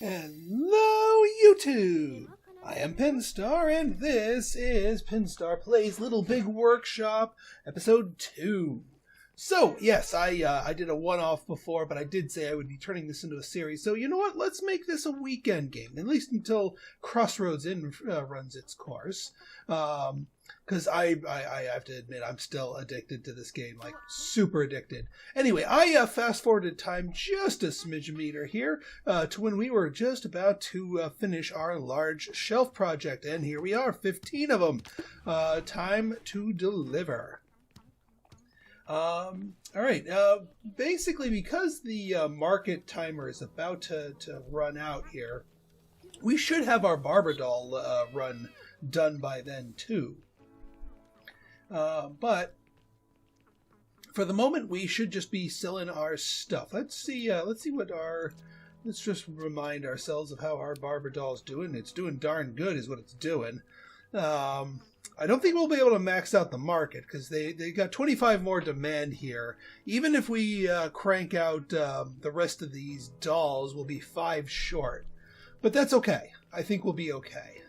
Hello, YouTube! I am Pinstar, and this is Pinstar Plays Little Big Workshop, Episode 2. So, yes, I did a one-off before, but I did say I would be turning this into a series. So, you know what? Let's make this a weekend game, at least until Crossroads Inn runs its course. Because I have to admit, I'm still addicted to this game, like super addicted. Anyway, I fast-forwarded time just a smidge meter here to when we were just about to finish our large shelf project. And here we are, 15 of them. Time to deliver. All right, basically because the market timer is about to run out here, we should have our Barber doll run done by then too. But for the moment, we should just be selling our stuff. Let's see what let's just remind ourselves of how our Barber doll's doing. It's doing darn good is what it's doing. I don't think we'll be able to max out the market because they got 25 more demand here. Even if we crank out the rest of these dolls, we'll be 5 short. But that's okay. I think we'll be okay.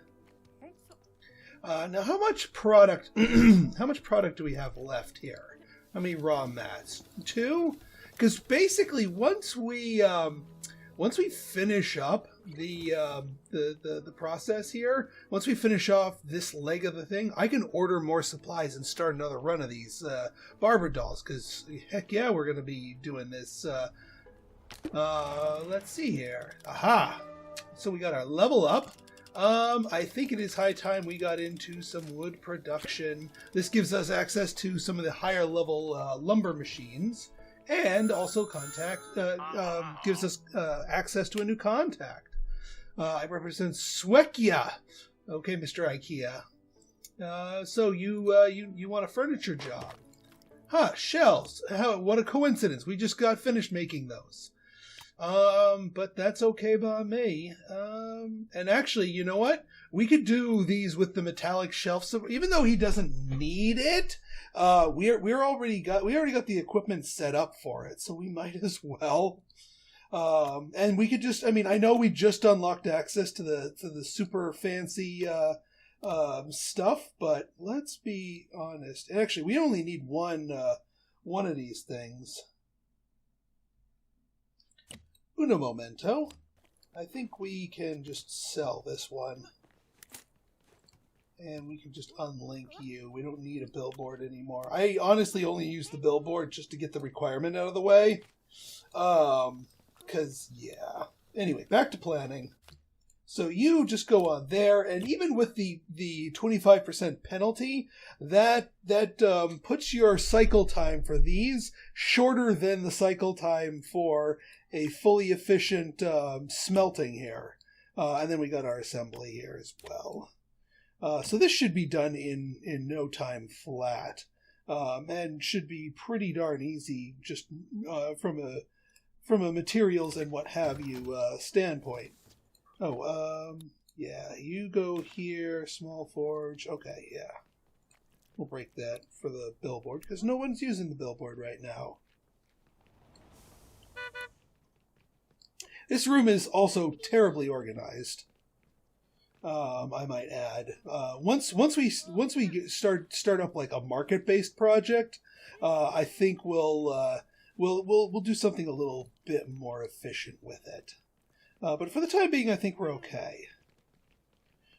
Now, how much product? How much product do we have left here? How many raw mats? 2? Because basically, once we finish up the process here, once we finish off this leg of the thing, I can order more supplies and start another run of these Barber dolls. Because heck yeah, we're gonna be doing this. Let's see here. Aha! So we got our level up. I think it is high time we got into some wood production. This gives us access to some of the higher level lumber machines, and also gives us access to a new contact. I represent Swekia. Okay, Mr. IKEA. So you want a furniture job? Huh, shelves. What a coincidence. We just got finished making those. But that's okay by me. And actually, you know what? We could do these with the metallic shelf. So even though he doesn't need it, we already got the equipment set up for it. So we might as well. And we could just, I know we just unlocked access to the super fancy, stuff, but let's be honest. Actually, we only need one of these things. Uno momento. I think we can just sell this one. And we can just unlink you. We don't need a billboard anymore. I honestly only use the billboard just to get the requirement out of the way. Because, yeah. Anyway, back to planning. So you just go on there, and even with the 25% penalty, that puts your cycle time for these shorter than the cycle time for a fully efficient smelting here. And then we got our assembly here as well. So this should be done in no time flat, and should be pretty darn easy just from a materials and what have you standpoint. Oh, yeah, you go here, small forge. Okay, yeah. We'll break that for the billboard, because no one's using the billboard right now. This room is also terribly organized. I might add. Once we start up like a market-based project, I think we'll do something a little bit more efficient with it. But for the time being, I think we're okay.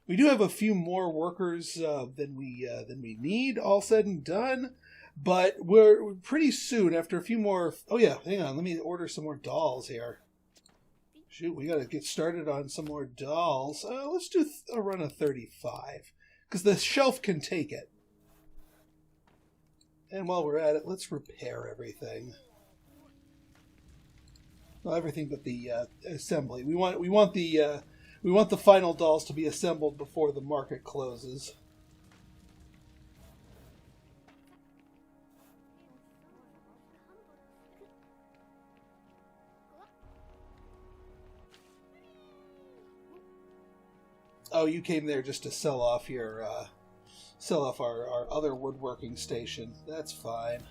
We do have a few more workers than we need, all said and done. But we're pretty soon after a few more. Oh yeah, hang on. Let me order some more dolls here. Shoot, we got to get started on some more dolls. Let's do a run of 35 because the shelf can take it. And while we're at it, let's repair everything. Well, everything but the assembly. We want the final dolls to be assembled before the market closes. Oh, you came there just to sell off our other woodworking station. That's fine.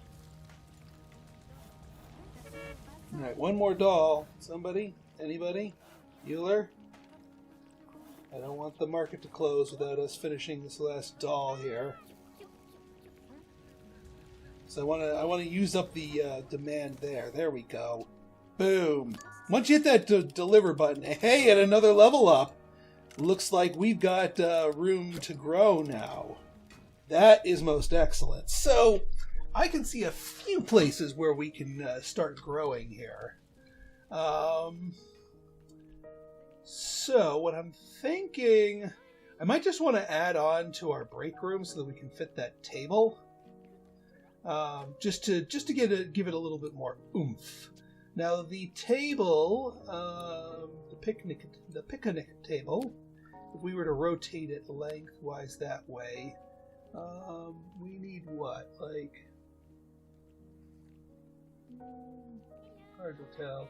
Alright, one more doll. Somebody? Anybody? Bueller? I don't want the market to close without us finishing this last doll here. So I want to use up the demand there. There we go. Boom. Once you hit that deliver button, hey, at another level up, looks like we've got room to grow now. That is most excellent. So I can see a few places where we can start growing here. So what I'm thinking, I might just want to add on to our break room so that we can fit that table. Just to give it a little bit more oomph. Now the table, the picnic table, if we were to rotate it lengthwise that way, we need what? Like, hard to tell.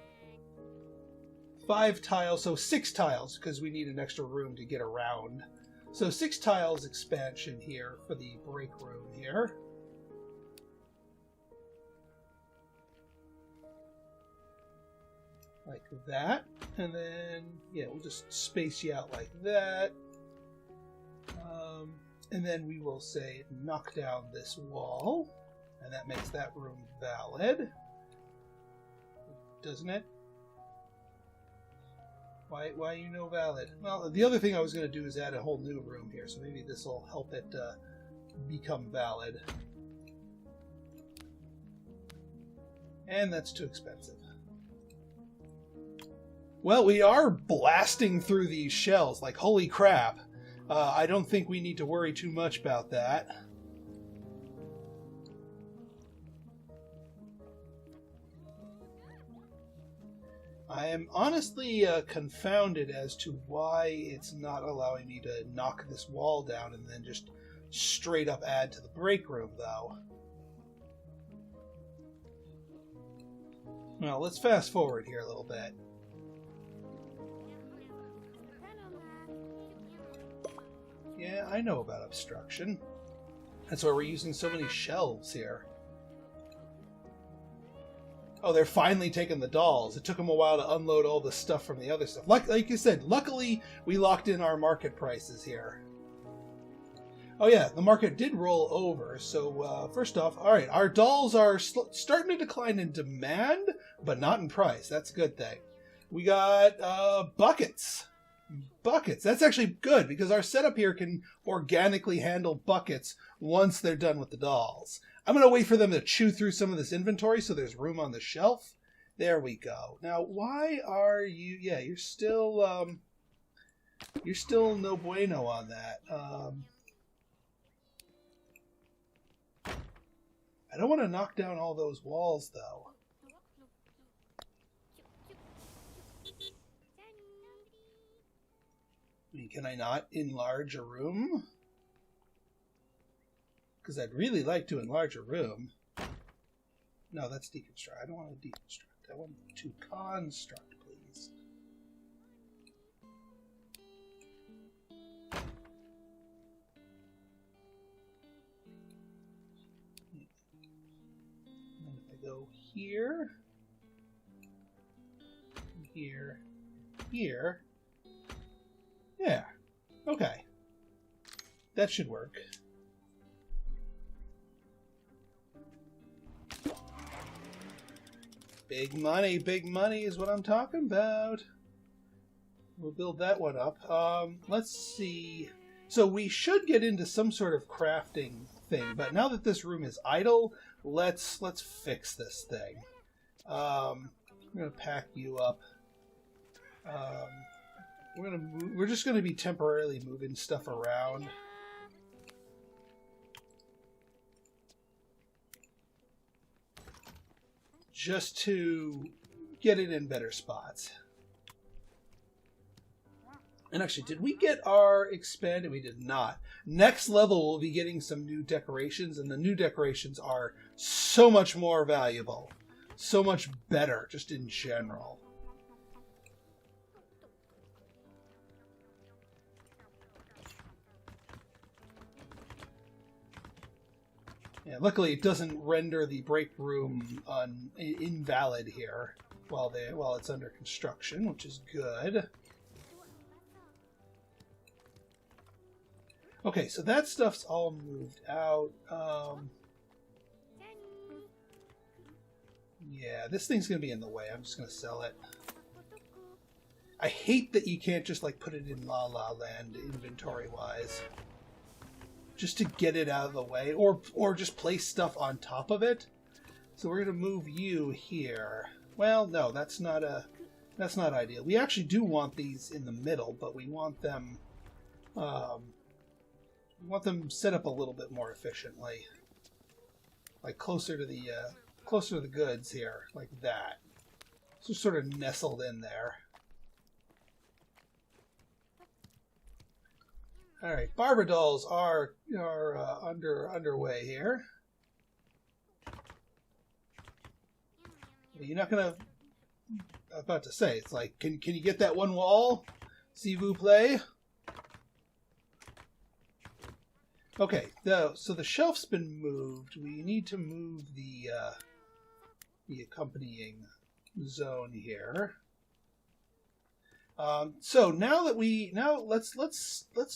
5 tiles, so 6 tiles, because we need an extra room to get around. So 6 tiles expansion here for the break room here. Like that. And then, yeah, we'll just space you out like that. And then we will say knock down this wall. And that makes that room valid. Doesn't it? Why you know valid? Well, the other thing I was going to do is add a whole new room here, so maybe this will help it become valid. And that's too expensive. Well, we are blasting through these shells, like holy crap. I don't think we need to worry too much about that. I am honestly confounded as to why it's not allowing me to knock this wall down and then just straight up add to the break room, though. Well, let's fast forward here a little bit. Yeah, I know about obstruction. That's why we're using so many shelves here. Oh, they're finally taking the dolls. It took them a while to unload all the stuff from the other stuff. Like you said, luckily we locked in our market prices here. Oh yeah, the market did roll over. So first off, all right, our dolls are starting to decline in demand, but not in price. That's a good thing. We got buckets. Buckets. That's actually good because our setup here can organically handle buckets once they're done with the dolls. I'm going to wait for them to chew through some of this inventory so there's room on the shelf. There we go. Now, why are you... Yeah, you're still no bueno on that. I don't want to knock down all those walls, though. I mean, can I not enlarge a room? Because I'd really like to enlarge a room. No, that's deconstruct. I don't want to deconstruct. I want to construct, please. And if I go here, here, here. Yeah. Okay. That should work. Big money is what I'm talking about. We'll build that one up. Let's see. So we should get into some sort of crafting thing, but now that this room is idle, let's fix this thing. I'm gonna pack you up. We're just gonna be temporarily moving stuff around. Just to get it in better spots. And actually, did we get our expanded? We did not. Next level, we'll be getting some new decorations, and the new decorations are so much more valuable. So much better, just in general. Yeah, luckily it doesn't render the break room invalid here while it's under construction, which is good. Okay, so that stuff's all moved out. Yeah, this thing's going to be in the way. I'm just going to sell it. I hate that you can't just like put it in La La Land inventory-wise. Just to get it out of the way. Or just place stuff on top of it. So we're going to move you here. Well, no, that's not ideal. We actually do want these in the middle, but we want them set up a little bit more efficiently. Like closer to the goods here, like that. So sort of nestled in there. All right, barber dolls are underway here. You're not gonna. I was about to say, it's like, can you get that one wall? S'il vous plaît. Okay, so the shelf's been moved. We need to move the accompanying zone here. So now that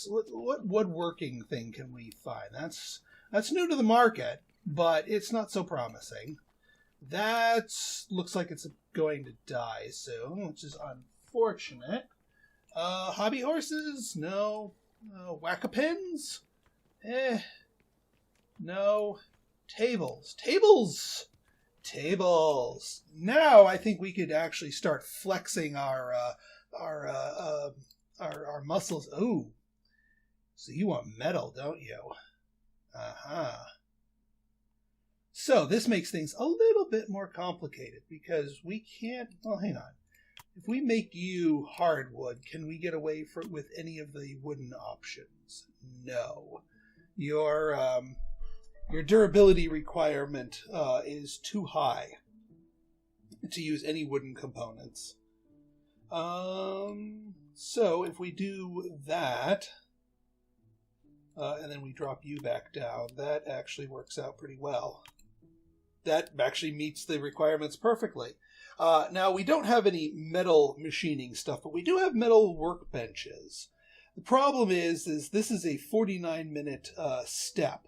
what woodworking thing can we find? That's new to the market, but it's not so promising. That looks like it's going to die soon, which is unfortunate. Hobby horses? No. Whack-a-pins? No. Tables. Now I think we could actually start flexing our muscles. Oh, so you want metal, don't you? So this makes things a little bit more complicated because we can't. Well, hang on. If we make you hardwood, can we get away with any of the wooden options? No. Your durability requirement is too high to use any wooden components. So if we do that, and then we drop you back down, that actually works out pretty well. That actually meets the requirements perfectly. Now, we don't have any metal machining stuff, but we do have metal workbenches. The problem is this is a 49-minute step.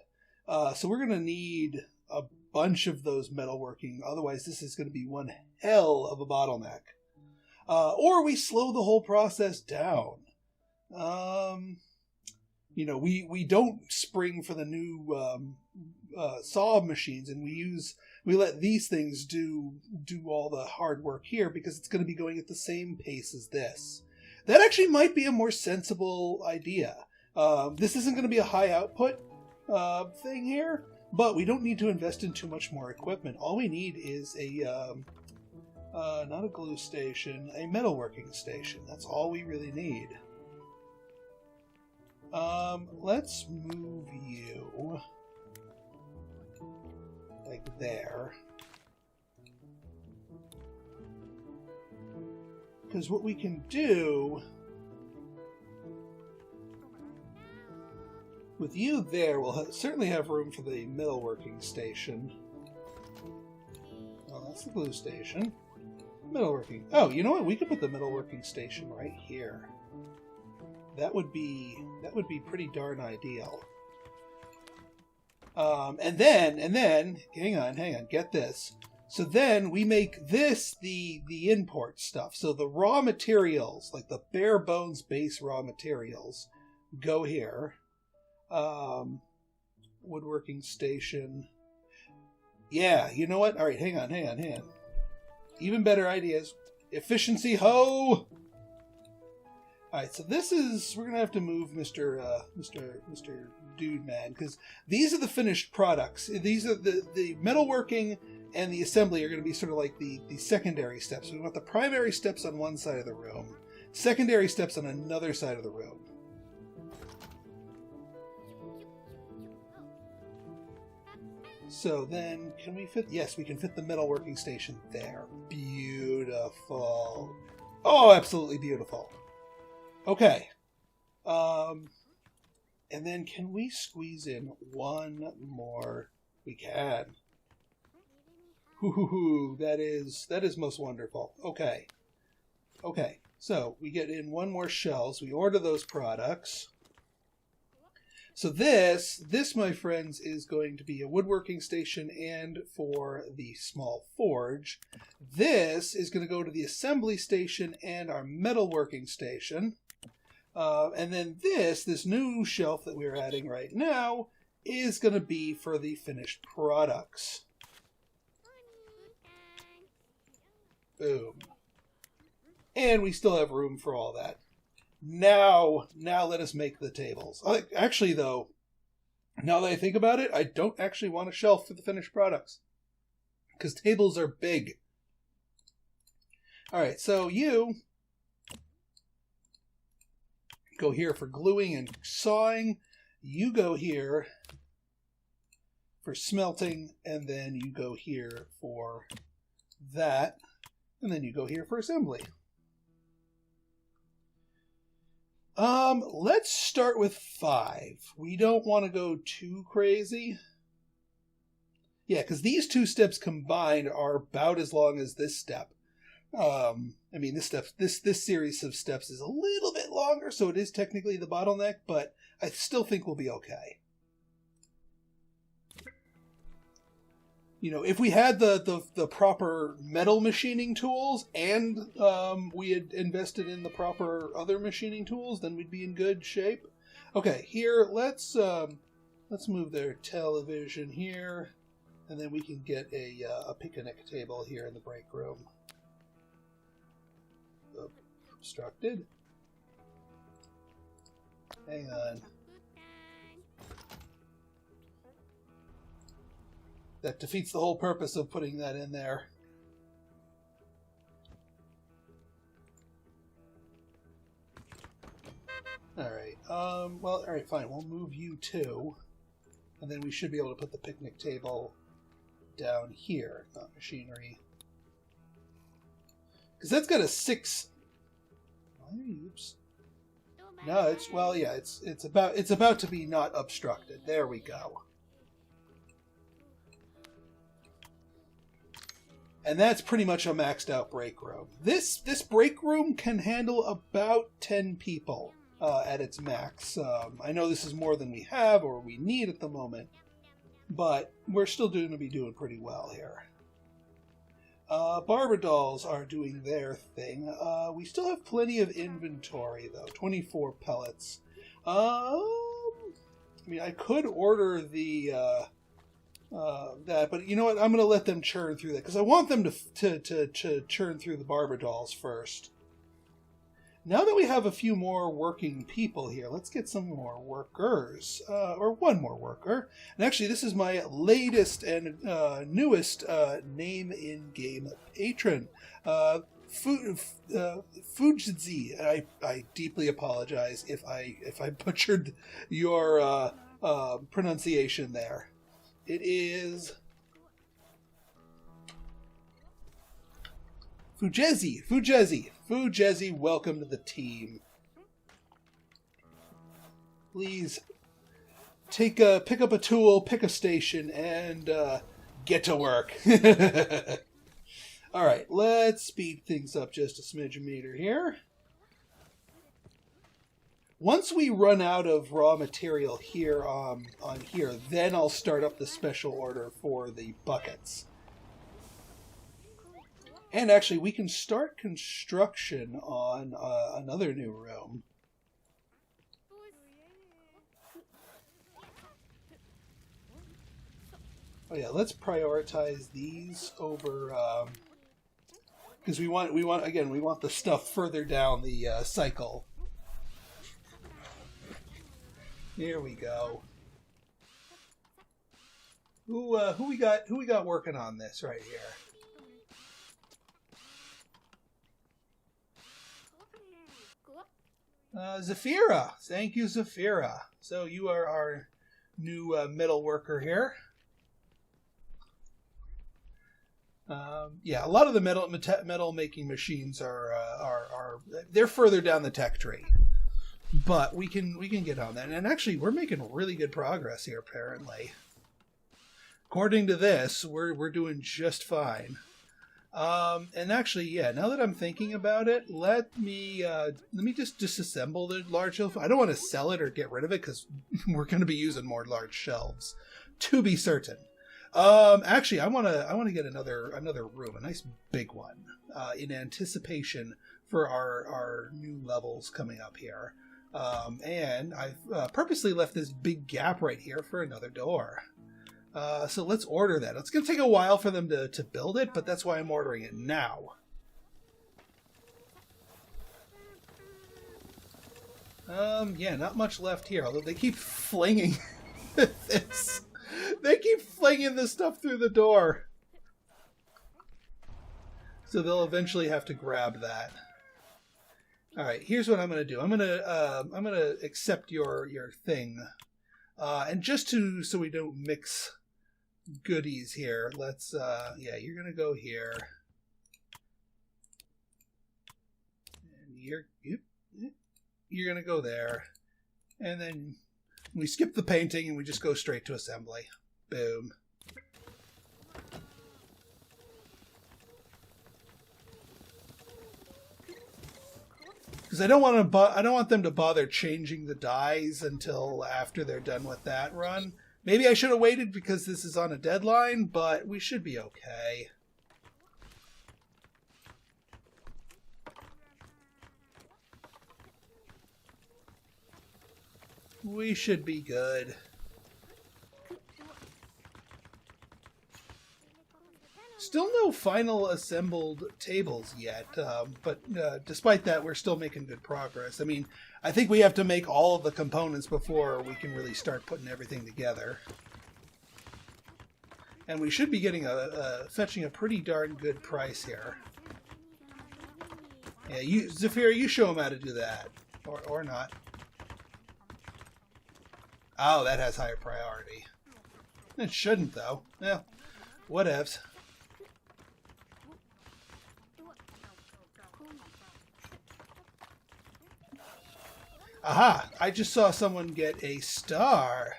So we're going to need a bunch of those metalworking. Otherwise, this is going to be one hell of a bottleneck. Or we slow the whole process down. We don't spring for the new saw machines, and we let these things do all the hard work here because it's going to be going at the same pace as this. That actually might be a more sensible idea. This isn't going to be a high output thing here, but we don't need to invest in too much more equipment. All we need is not a glue station, a metalworking station. That's all we really need. Let's move you like there. Because what we can do with you there, we'll certainly have room for the metalworking station. Oh, that's the glue station. Metalworking. Oh, you know what? We could put the metalworking station right here. That would be pretty darn ideal. And then, hang on, get this. So then we make this the import stuff. So the raw materials, like the bare bones base raw materials, go here. Woodworking station. Yeah, you know what? All right, hang on. Even better ideas. Efficiency, ho! Alright, so we're going to have to move Mr. Dude Man, because these are the finished products. These are the metalworking and the assembly are going to be sort of like the secondary steps. We want the primary steps on one side of the room, secondary steps on another side of the room. So then, can we fit? Yes, we can fit the metalworking station there. Beautiful. Oh, absolutely beautiful. Okay. And then can we squeeze in one more? We can. Hoo, that is most wonderful. Okay. So we get in one more shelves. We order those products. So this, my friends, is going to be a woodworking station and for the small forge. This is going to go to the assembly station and our metalworking station. And then this new shelf that we're adding right now is going to be for the finished products. Boom. And we still have room for all that. Now let us make the tables. Actually, though, now that I think about it, I don't actually want a shelf for the finished products. Because tables are big. Alright, so you go here for gluing and sawing. You go here for smelting. And then you go here for that. And then you go here for assembly. Let's start with 5. We don't want to go too crazy. Yeah, because these 2 steps combined are about as long as this step. I mean, this series of steps is a little bit longer, so it is technically the bottleneck, but I still think we'll be okay. You know, if we had the proper metal machining tools and we had invested in the proper other machining tools, then we'd be in good shape. Okay, here let's move their television here, and then we can get a picnic table here in the break room. Obstructed. Hang on. That defeats the whole purpose of putting that in there. Alright, well, alright, fine. We'll move you too. And then we should be able to put the picnic table down here, not machinery. Because that's got a 6... Oops. No, it's, well, yeah, it's about to be not obstructed. There we go. And that's pretty much a maxed out break room. This break room can handle about 10 people at its max. I know this is more than we have or we need at the moment, but we're still going to be doing pretty well here. Barber dolls are doing their thing. We still have plenty of inventory, though. 24 pellets. I mean, I could order the... that, but you know what? I'm going to let them churn through that because I want them to churn through the barber dolls first. Now that we have a few more working people here, let's get some more workers, or one more worker. And actually, this is my latest and newest name in-game patron, Fujitsu. I deeply apologize if I butchered your pronunciation there. It is Fujitsu, welcome to the team. Please pick up a tool, pick a station, and get to work. All right, let's speed things up just a smidge meter here. Once we run out of raw material here on here, then I'll start up the special order for the buckets. And actually, we can start construction on another new room. Oh yeah, let's prioritize these over because we want the stuff further down the cycle. Here we go. Who we got working on this right here? Zafira. Thank you, Zafira. So you are our new metal worker here. Yeah, a lot of the metal making machines are they're further down the tech tree. But we can get on that. And actually, we're making really good progress here, apparently. According to this, we're doing just fine. And actually, yeah, now that I'm thinking about it, let me just disassemble the large shelf. I don't want to sell it or get rid of it because we're going to be using more large shelves, to be certain. Actually, I want to get another room, a nice big one, in anticipation for our new levels coming up here. And I've purposely left this big gap right here for another door. So let's order that. It's going to take a while for them to build it, but that's why I'm ordering it now. Yeah, not much left here, although they keep flinging this. They keep flinging this stuff through the door. So they'll eventually have to grab that. All right, here's what I'm going to do. I'm going to accept your thing. And just so we don't mix goodies here, let's yeah, you're gonna go here, and you're gonna go there, and then we skip the painting and we just go straight to assembly. Boom. Because I don't want them to bother changing the dies until after they're done with that run. Maybe I should have waited because this is on a deadline, but we should be okay. We should be good. Still no final assembled tables yet, but despite that, we're still making good progress. I mean, I think we have to make all of the components before we can really start putting everything together. And we should be getting fetching a pretty darn good price here. Yeah, Zafir, you show them how to do that, or not. Oh, that has higher priority. It shouldn't, though. Yeah, whatevs. Aha! I just saw someone get a star.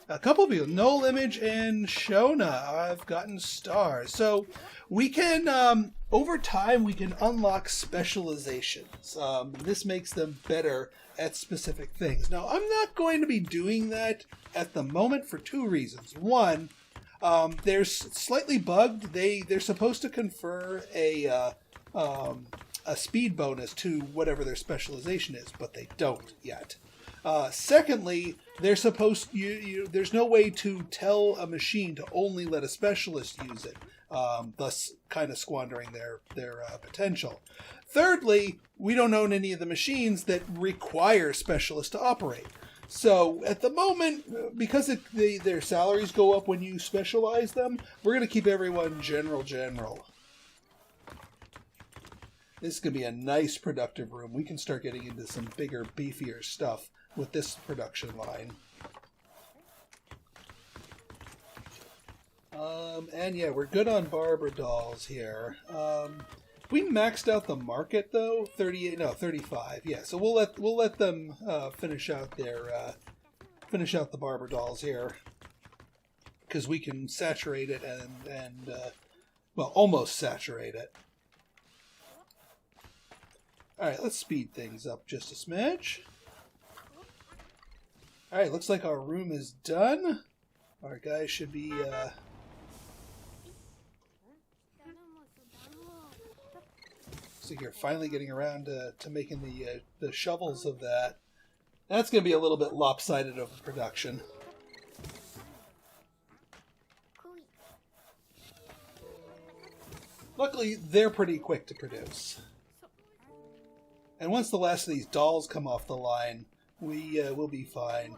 A couple of people, Null Image and Shona, I've gotten stars. So we can, over time, we can unlock specializations. This makes them better at specific things. Now, I'm not going to be doing that at the moment for two reasons. One, they're slightly bugged. They're supposed to confer a speed bonus to whatever their specialization is, but they don't yet. Secondly, they're supposed there's no way to tell a machine to only let a specialist use it, thus kind of squandering their potential. Thirdly, we don't own any of the machines that require specialists to operate. So at the moment, because their salaries go up when you specialize them, we're going to keep everyone general. This is going to be a nice productive room. We can start getting into some bigger, beefier stuff with this production line. And yeah, we're good on Barbara dolls here. We maxed out the market though, 35. Yeah, so we'll let them finish out the Barbara dolls here, because we can saturate it and well, almost saturate it. Alright, let's speed things up just a smidge. Alright, looks like our room is done. Our guys should be... So you're finally getting around to making the shovels of that. That's going to be a little bit lopsided of production. Luckily, they're pretty quick to produce. And once the last of these dolls come off the line, we'll be fine.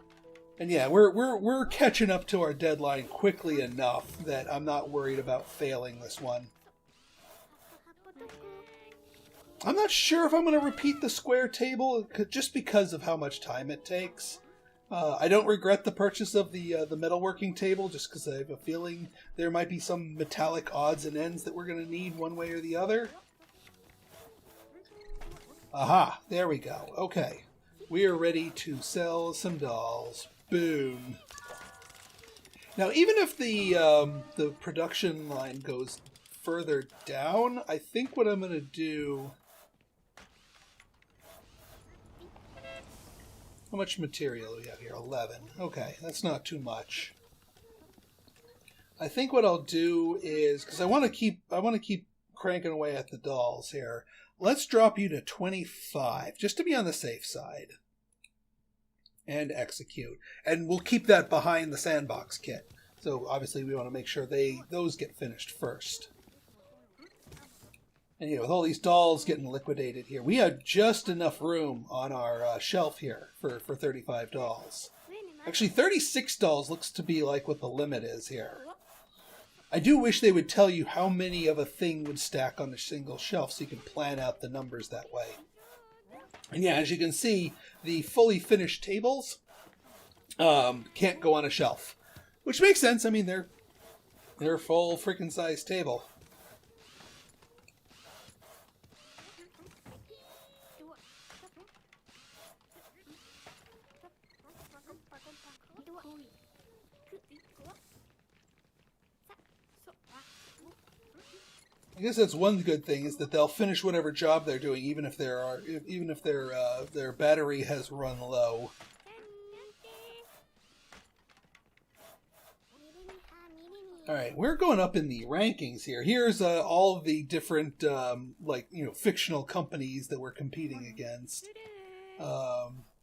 And yeah, we're catching up to our deadline quickly enough that I'm not worried about failing this one. I'm not sure if I'm going to repeat the square table just because of how much time it takes. I don't regret the purchase of the metalworking table just because I have a feeling there might be some metallic odds and ends that we're going to need one way or the other. Aha, there we go. Okay, we are ready to sell some dolls. Boom. Now, even if the production line goes further down. I think what I'm going to do... How much material do we have here? 11. Okay, that's not too much. I think what I'll do is, because I want to keep cranking away at the dolls here. Let's drop you to 25, just to be on the safe side. And execute. And we'll keep that behind the sandbox kit. So obviously we want to make sure those get finished first. And with all these dolls getting liquidated here, we have just enough room on our shelf here for 35 dolls. Actually, 36 dolls looks to be like what the limit is here. I do wish they would tell you how many of a thing would stack on a single shelf so you can plan out the numbers that way. And yeah, as you can see, the fully finished tables can't go on a shelf. Which makes sense. I mean, they're a full freaking size table. I guess that's one good thing is that they'll finish whatever job they're doing, even if their battery has run low. All right, we're going up in the rankings here. Here's all of the different fictional companies that we're competing against.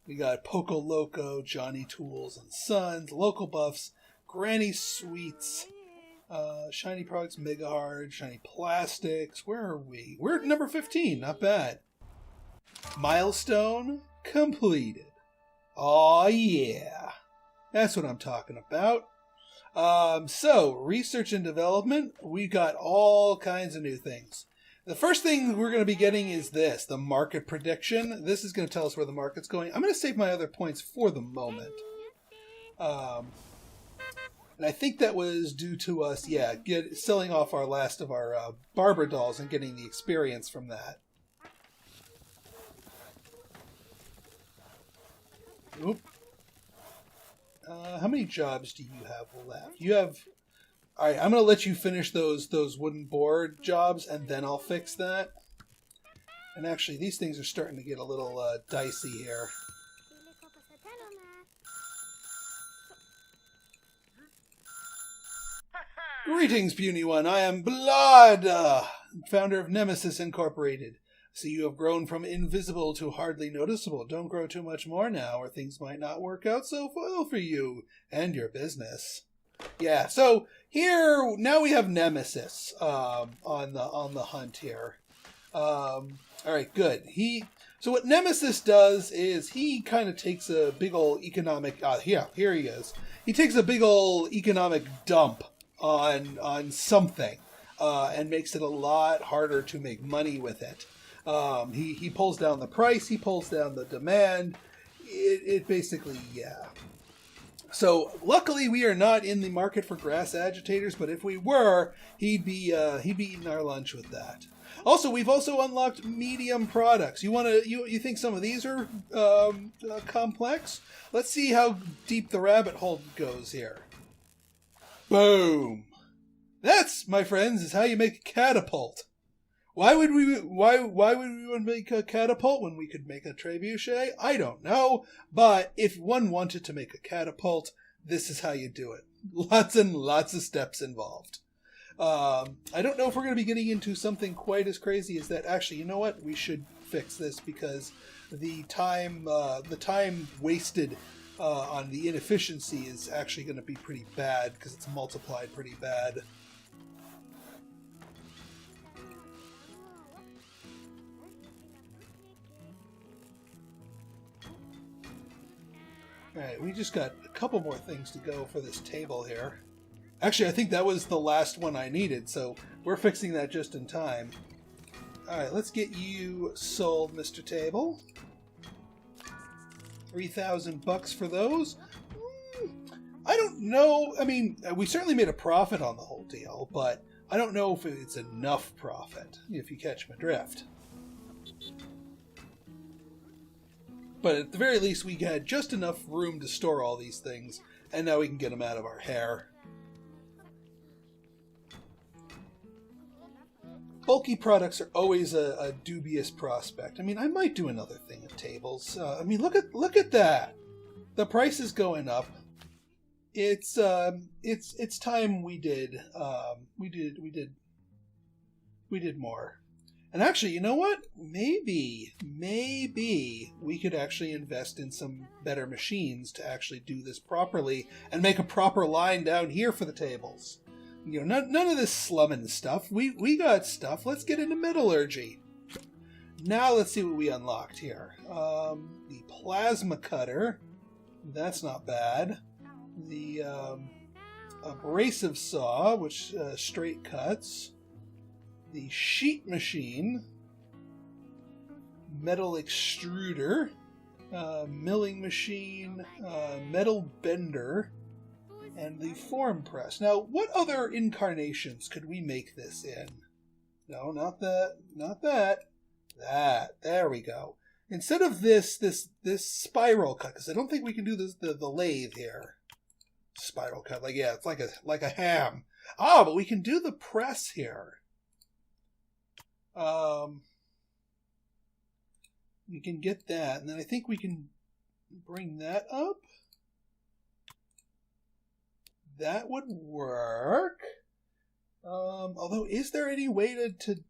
We got Poco Loco, Johnny Tools and Sons, Local Buffs, Granny Sweets. Shiny Products, Mega Hard, Shiny Plastics. Where are we? We're at number 15. Not bad. Milestone completed. Aw, yeah. That's what I'm talking about. So, research and development. We got all kinds of new things. The first thing we're going to be getting is this, the market prediction. This is going to tell us where the market's going. I'm going to save my other points for the moment. And I think that was due to us, selling off our last of our barber dolls and getting the experience from that. Oop. How many jobs do you have left? You have... Alright, I'm going to let you finish those wooden board jobs, and then I'll fix that. And actually, these things are starting to get a little dicey here. Greetings, puny one. I am Blood, founder of Nemesis Incorporated. See, you have grown from invisible to hardly noticeable. Don't grow too much more now, or things might not work out so well for you and your business. Yeah, so here, now we have Nemesis on the hunt here. Alright, good. So what Nemesis does is he kind of takes a big old economic... here he is. He takes a big old economic dump on something and makes it a lot harder to make money with it. He pulls down the price, he pulls down the demand. It basically, yeah. So luckily we are not in the market for grass agitators, but if we were, he'd be eating our lunch with that. Also, we've also unlocked medium products. You think some of these are complex? Let's see how deep the rabbit hole goes here. Boom! That's, my friends, is how you make a catapult. Why would we want to make a catapult when we could make a trebuchet? I don't know, but if one wanted to make a catapult, this is how you do it. Lots and lots of steps involved. I don't know if we're going to be getting into something quite as crazy as that. Actually, you know what? We should fix this because the time wasted on the inefficiency is actually going to be pretty bad because it's multiplied pretty bad. Alright, we just got a couple more things to go for this table here. Actually, I think that was the last one I needed, so we're fixing that just in time. Alright, let's get you sold, Mr. Table. 3,000 bucks for those? I don't know. I mean, we certainly made a profit on the whole deal, but I don't know if it's enough profit, if you catch my drift. But at the very least, we had just enough room to store all these things, and now we can get them out of our hair. bulky products are always a dubious prospect. I mean, I might do another thing of tables. I mean, look at that. The price is going up. It's time we did more. And actually, you know what? Maybe we could actually invest in some better machines to actually do this properly and make a proper line down here for the tables. You know, none of this slumming stuff. We got stuff. Let's get into metallurgy. Now let's see what we unlocked here. The plasma cutter. That's not bad. The abrasive saw, which straight cuts. The sheet machine, metal extruder, milling machine, metal bender, and the form press. Now, what other incarnations could we make this in? No, not that. That. There we go. Instead of this spiral cut, because I don't think we can do this the lathe here. Spiral cut, it's like a ham. Ah, but we can do the press here. We can get that, and then I think we can bring that up. That would work. Although, is there any way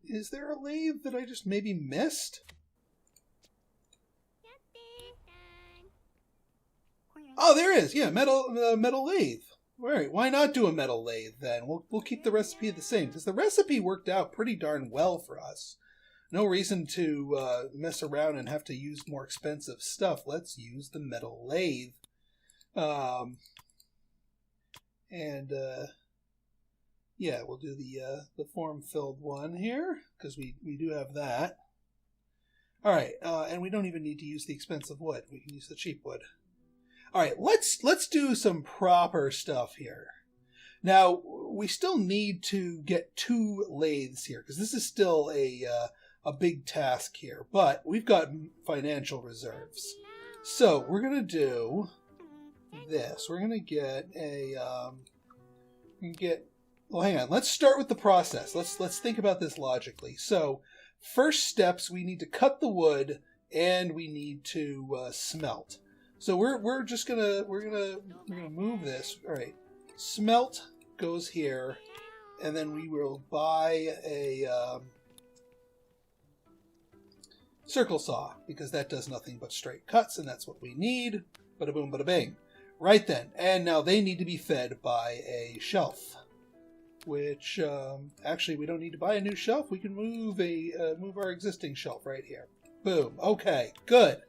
is there a lathe that I just maybe missed? Oh, there is. Yeah, metal lathe. All right, why not do a metal lathe then? We'll keep the recipe the same, because the recipe worked out pretty darn well for us. No reason to mess around and have to use more expensive stuff. Let's use the metal lathe. Yeah, we'll do the form-filled one here, because we do have that. All right, and we don't even need to use the expensive wood. We can use the cheap wood. All right, let's do some proper stuff here. Now, we still need to get 2 lathes here, because this is still a big task here, but we've got financial reserves. So we're going to do this. We're going to get well, hang on. Let's start with the process. Let's think about this logically. So first steps, we need to cut the wood and we need to smelt. So we're gonna move this. All right, smelt goes here, and then we will buy a circle saw, because that does nothing but straight cuts, and that's what we need. Bada boom, bada bing. Right then, and now they need to be fed by a shelf, which actually we don't need to buy a new shelf. We can move our existing shelf right here. Boom. Okay, good.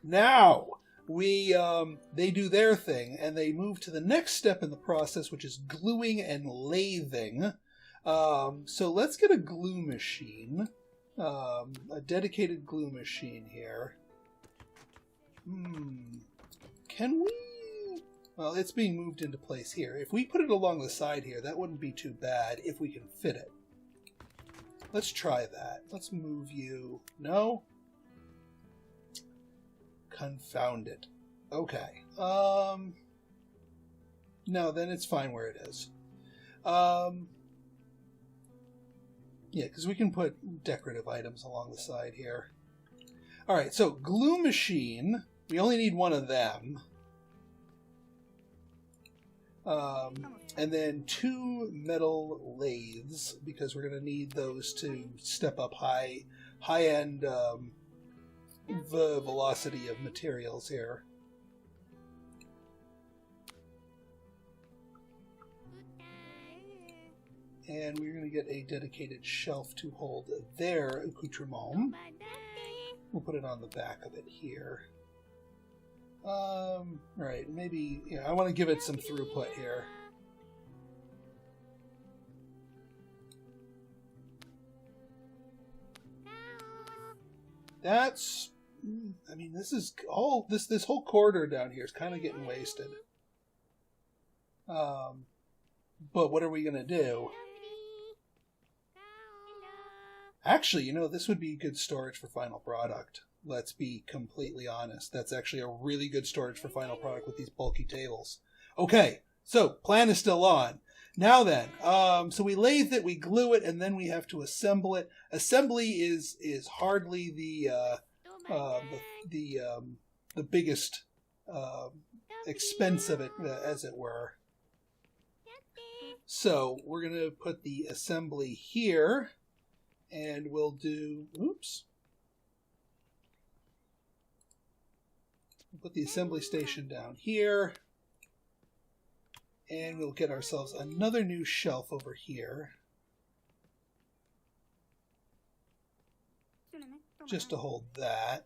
Now they do their thing, and they move to the next step in the process, which is gluing and lathing. So let's get a glue machine, a dedicated glue machine here. Can we? Well, it's being moved into place here. If we put it along the side here, that wouldn't be too bad if we can fit it. Let's try that. Let's move you. No? Confound it. Okay. No, then it's fine where it is. Yeah, because we can put decorative items along the side here. Alright, so glue machine. We only need one of them. And then 2 metal lathes, because we're going to need those to step up high-end velocity of materials here. And we're going to get a dedicated shelf to hold their accoutrement. We'll put it on the back of it here. Right, maybe, I want to give it some throughput here. That's, I mean, this is all, this whole corridor down here is kind of getting wasted. But what are we going to do? Actually, this would be good storage for final product. Let's be completely honest. That's actually a really good storage for final product with these bulky tables. Okay, so plan is still on. Now then, so we lathe it, we glue it, and then we have to assemble it. Assembly is hardly the biggest expense of it, as it were. So we're going to put the assembly here, and we'll do, oops. We'll put the assembly station down here, and we'll get ourselves another new shelf over here, just to hold that.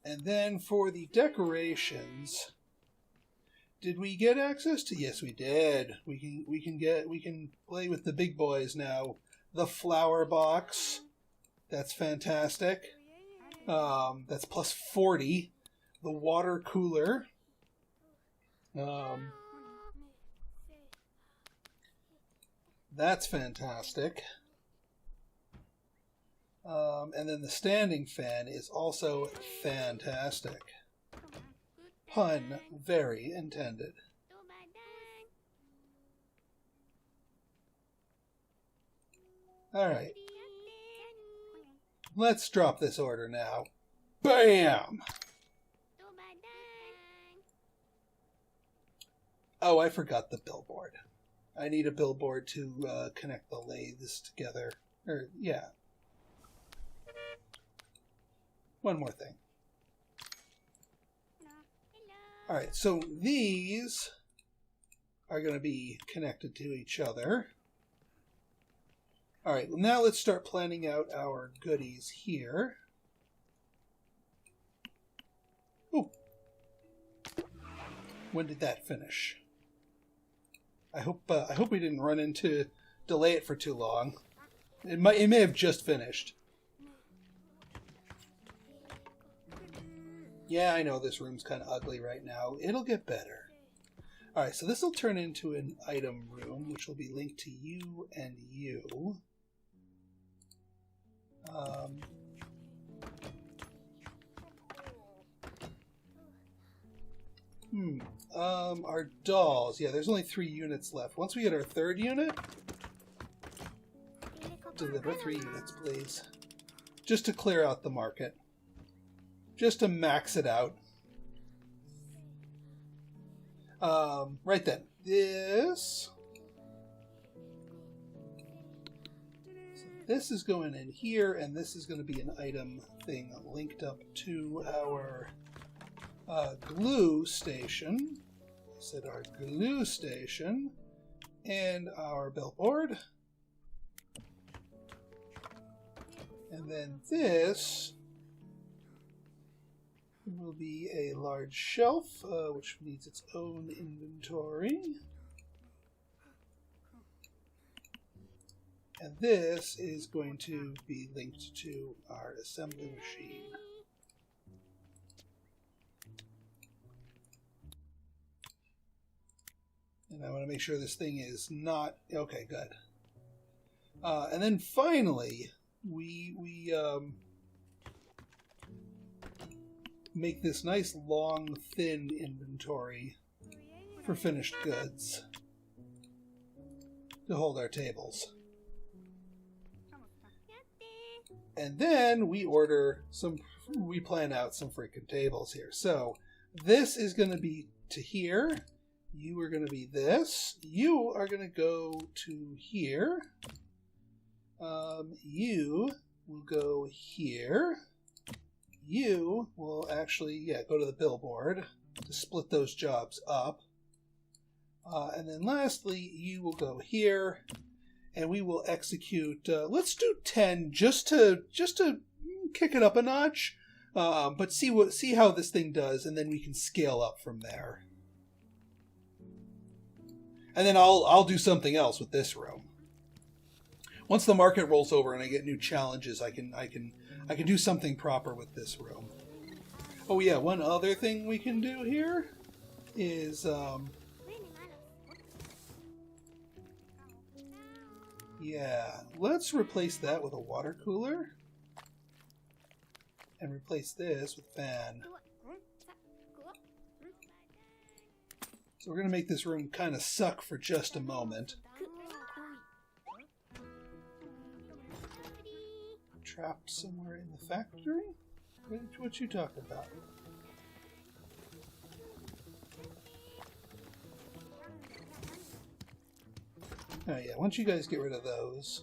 And then for the decorations, did we get access to? Yes, we did. We can play with the big boys now. The flower box, that's fantastic. That's plus 40. The water cooler. That's fantastic. And then the standing fan is also fantastic. Pun very intended. Alright. Let's drop this order now. Bam! Oh, I forgot the billboard. I need a billboard to connect the lathes together. Yeah. One more thing. Alright, so these are going to be connected to each other. Alright, well now let's start planning out our goodies here. Ooh. When did that finish? I hope we didn't run into delay it for too long. It may have just finished. Yeah, I know this room's kind of ugly right now. It'll get better. Alright, so this will turn into an item room, which will be linked to you and you. Our dolls. Yeah, there's only 3 units left. Once we get our 3rd unit, deliver 3 units, please. Just to clear out the market. Just to max it out. Right then. This is going in here, and this is going to be an item thing linked up to our glue station. I said our glue station and our billboard. And then this will be a large shelf, which needs its own inventory. And this is going to be linked to our assembly machine. And I want to make sure this thing is not... Okay, good. And then finally, we make this nice, long, thin inventory for finished goods to hold our tables. And then we plan out some freaking tables here. So this is going to be to here. You are going to be this. You are going to go to here. You will go here. You will actually, go to the billboard to split those jobs up. And then lastly, you will go here, and we will execute, let's do 10 just to kick it up a notch, but see how this thing does, and then we can scale up from there. And then I'll do something else with this room. Once the market rolls over and I get new challenges, I can do something proper with this room. Oh yeah, one other thing we can do here is let's replace that with a water cooler and replace this with fan. So we're going to make this room kind of suck for just a moment. Trapped somewhere in the factory? What you talking about? Oh yeah, once you guys get rid of those.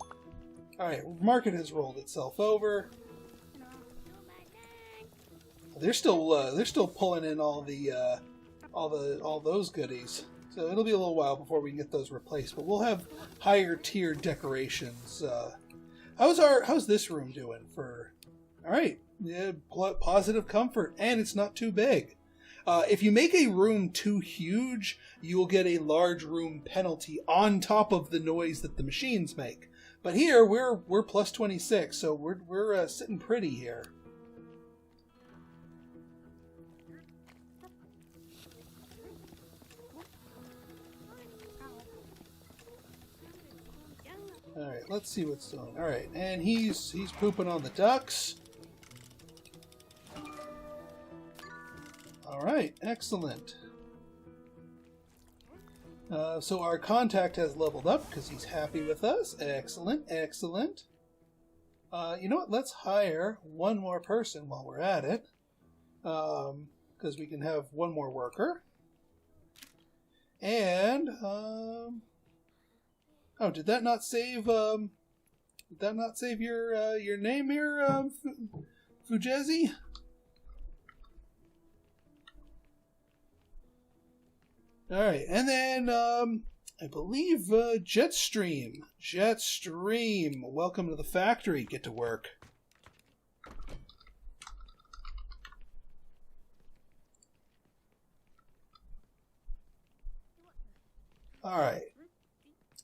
Alright, market has rolled itself over. They're still pulling in all those goodies. So it'll be a little while before we can get those replaced, but we'll have higher tier decorations. How's this room doing for? All right, yeah, positive comfort, and it's not too big. If you make a room too huge, you will get a large room penalty on top of the noise that the machines make. But here we're plus 26, so we're sitting pretty here. Alright, let's see what's doing. Alright, and he's pooping on the ducks. Alright, excellent. So our contact has leveled up because he's happy with us. Excellent, excellent. You know what? Let's hire one more person while we're at it. Because we can have one more worker. And, oh, did that not save, your name here, Fujezi? Alright, and then, I believe, Jetstream. Jetstream, welcome to the factory. Get to work. Alright.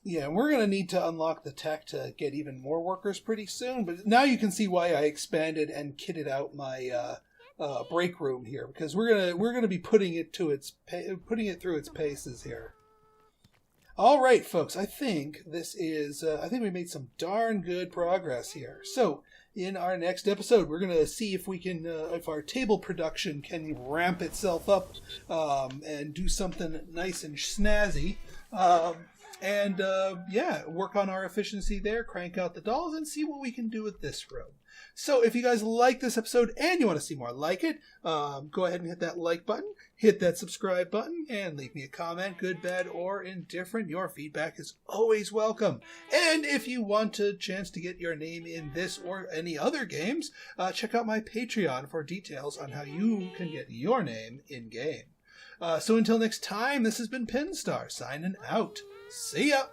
Yeah, we're going to need to unlock the tech to get even more workers pretty soon, but now you can see why I expanded and kitted out my break room here, because we're gonna be putting it through its paces here. All right, folks, I think we made some darn good progress here. So in our next episode, we're gonna see if we can if our table production can ramp itself up and do something nice and snazzy. Yeah, work on our efficiency there, crank out the dolls, and see what we can do with this room. So if you guys like this episode and you want to see more like it, go ahead and hit that like button, hit that subscribe button, and leave me a comment, good, bad, or indifferent. Your feedback is always welcome. And if you want a chance to get your name in this or any other games, check out my Patreon for details on how you can get your name in-game. So until next time, this has been Pinstar, signing out. See ya!